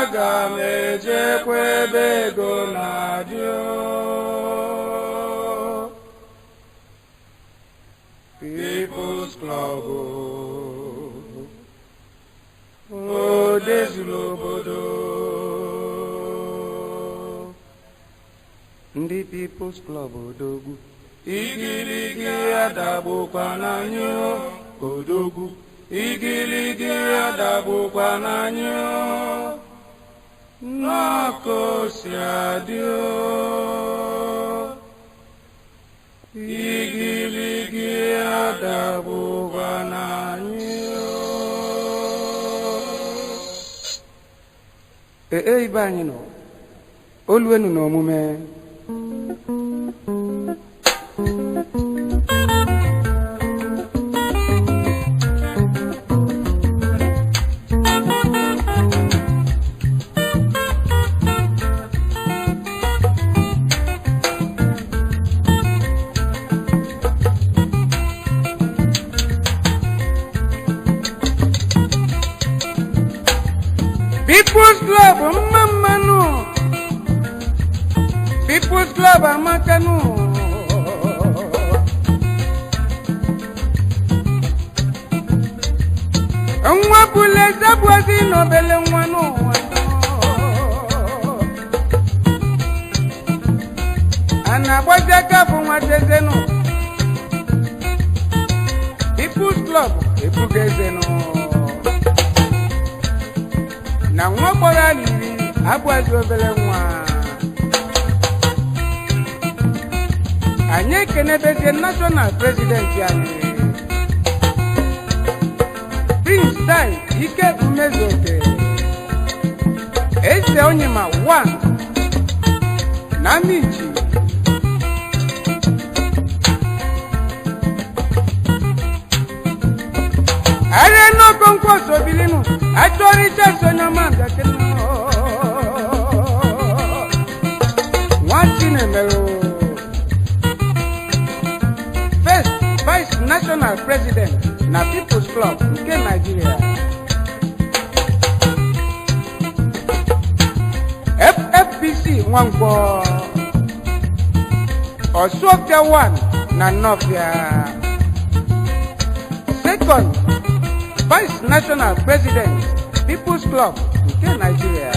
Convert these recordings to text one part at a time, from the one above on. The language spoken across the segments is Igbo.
aga m ejekwa ebe ego na-adị People's Club odezuru obodo ndị People's Club odogwu igirigi adagbukwa n'anyị odogwu igirigi adagbukwa n'anyị n'ọkụ si adị igirigi adagbukwa n'anyị ibe anyị nọ oluenu n'omume People's Club mmamanu People's Club amakanu nwa bule zabwazi nobele nwanu anagbaja kafu nwatezenu People's Club ebugezenu na nwa gbara aliri abụazị obere nwa anyị ekenebezie national president anyị Prince Dai Ike Umezoke eze onye ma 1 na Michi are no konkoso bilinu atori chesonya manga kenu watine mero first vice national president na People's Club nke Nigeria FFPC Nwangwo Osofia 1 na Nofia second Vice National President People's Club nke Nigeria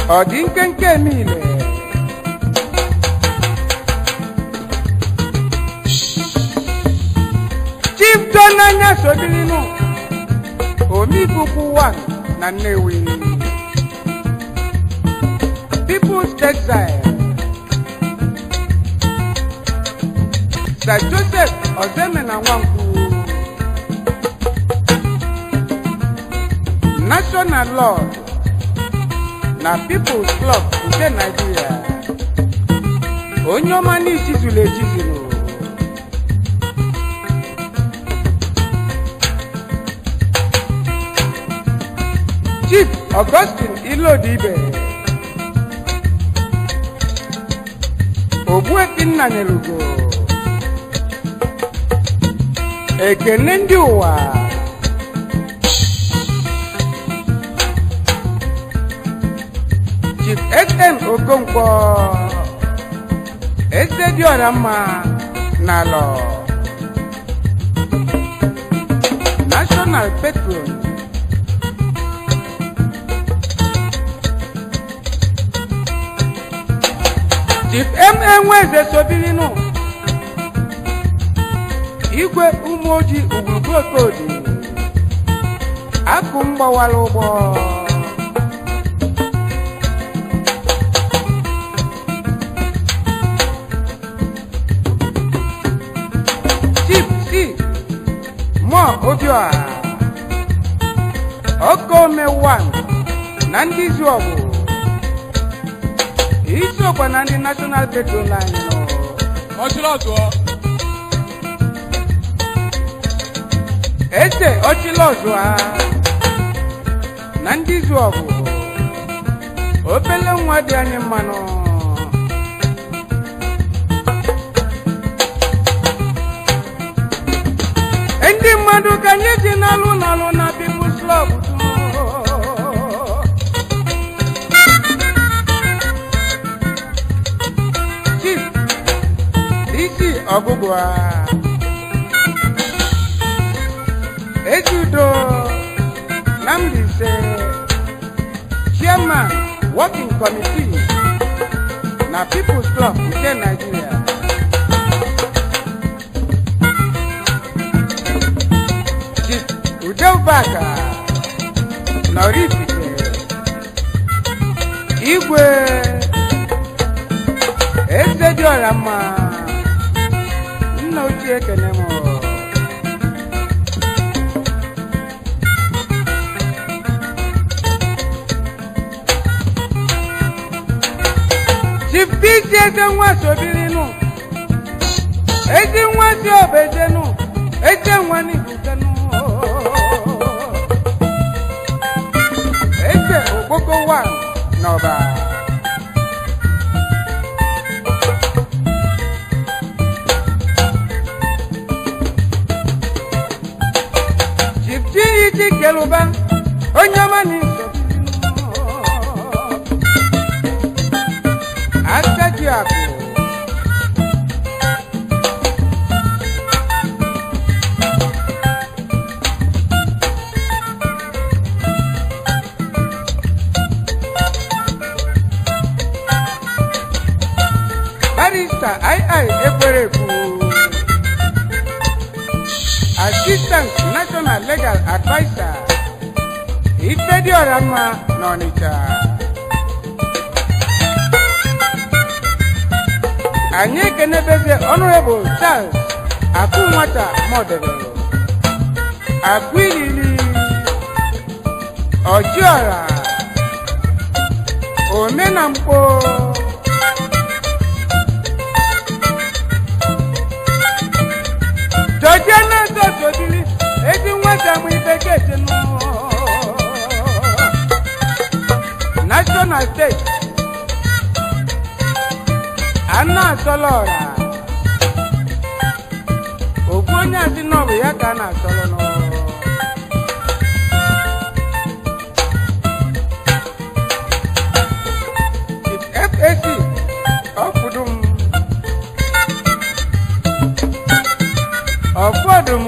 Odinke nke Mile Chief Donanya Sobilinu Omikuku 1 na Nnewi People's Textile Sir Joseph Ozeme na Nwankwu National Lord na People's Club nke Nigeria onye ọma n'izulu ejizuru Chief Augustine Ilodibe Ogbuefi Nnanyelugo ekene ndị ụwa Chief SM Okonkwo eze dị ọra mma n'alọ National Patron Chief Nweze Sobilinu Igwe Umoji Ugwugbokodi akụ mgbawara ụgbọ Obioa Okome 1 na ndị Izuọgụ Isiokwa na ndị National Petrol Line Ese Ochilozua na ndị Izuọgụ obele nwa dị anyị mmanụ ndị mmadụ ka anyị ji n'alụ na People's Club Ogugwa Ejudo Namdi say Chairman Working Committee na People's Club in Nigeria. Udeubaka Norifite Igwe Ezediorama Nna ochie Kenemo Chipisi eze nwa sobirinu Ezi nwa si obejenu Eze nwa ni bukenu Eze Ogboko wa n'ọba Chipsi iji keluba Onyama ni sobirinu Asaju ako Barista I Ekwereku Assistant National Legal Advisor Ifediorama n'Ọnịcha Anyị kenebeze Honorable Charles Akunwata Modebelo Agwilili Ojiora Omenampo Jojana Sosodili Ezi nwata mụ ibekete nụ National State Anna Solora Okwu onye asị n'ọbụ ya ka a na-asọrọ nọ FAC Ọfụdum Ọfọdụm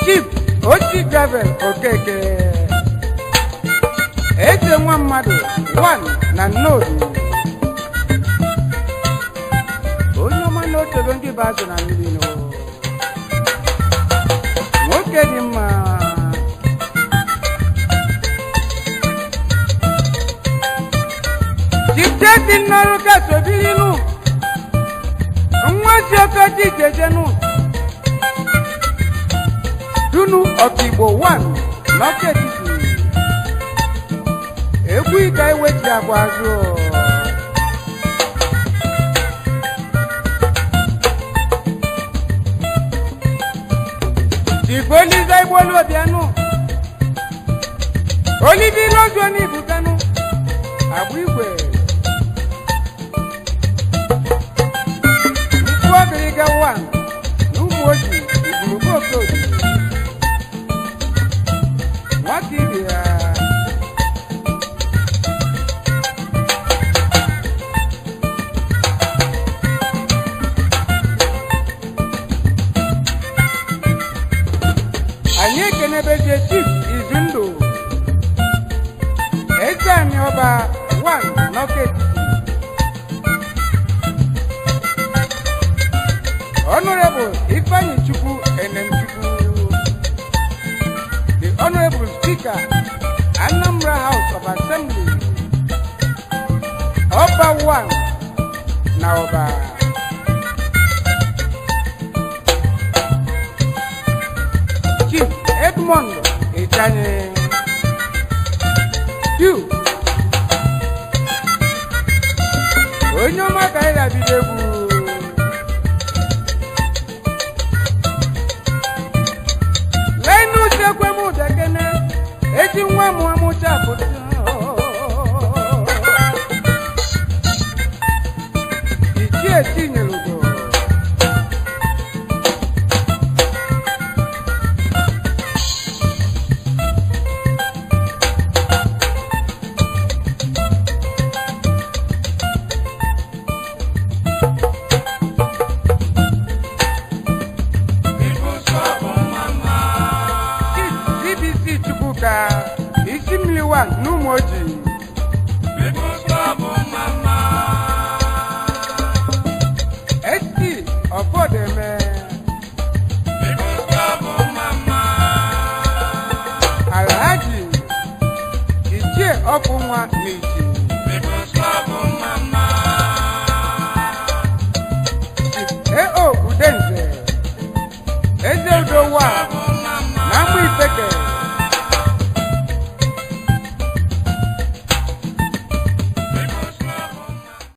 Chief Oti Gavel Okeke Eze nwa mmadụ 1 na Nnodu onye ọma na otego ndị bụ azụ na mmiri nọ nwoke dị mma Chipteti nnọrụ kasobirinu nwa si oke dị jejenu Dunu Ọkigbo 1 n'Ọketiti Egwu ịga iweji agwa azụ Iboliza Igbolu Obianu Olivi Lọ́jọ́ ní Ibùkánú Àbú Igwe Nkwu Obiriga 1 n'Ụmụ Oji Igburugbo Okoji Nwata ibe ya Anyị ekenebezie Chief Izundụ Eze anyị ọba 1 n'Ọketiti Honorable Ifeanyi Chukwu Enemchukwu The Honorable Speaker Anambra House of Assembly Ọba 1 na ọba Chief Edmond Ejanye You onye ọma ka ị ga-abido egwu Lenu chekwe mụ dekene Eji nwa mụ amụcha pụta Ichie Chinyelugo Umoji Esti Opodeme Alhaji Ije Opunwa Niji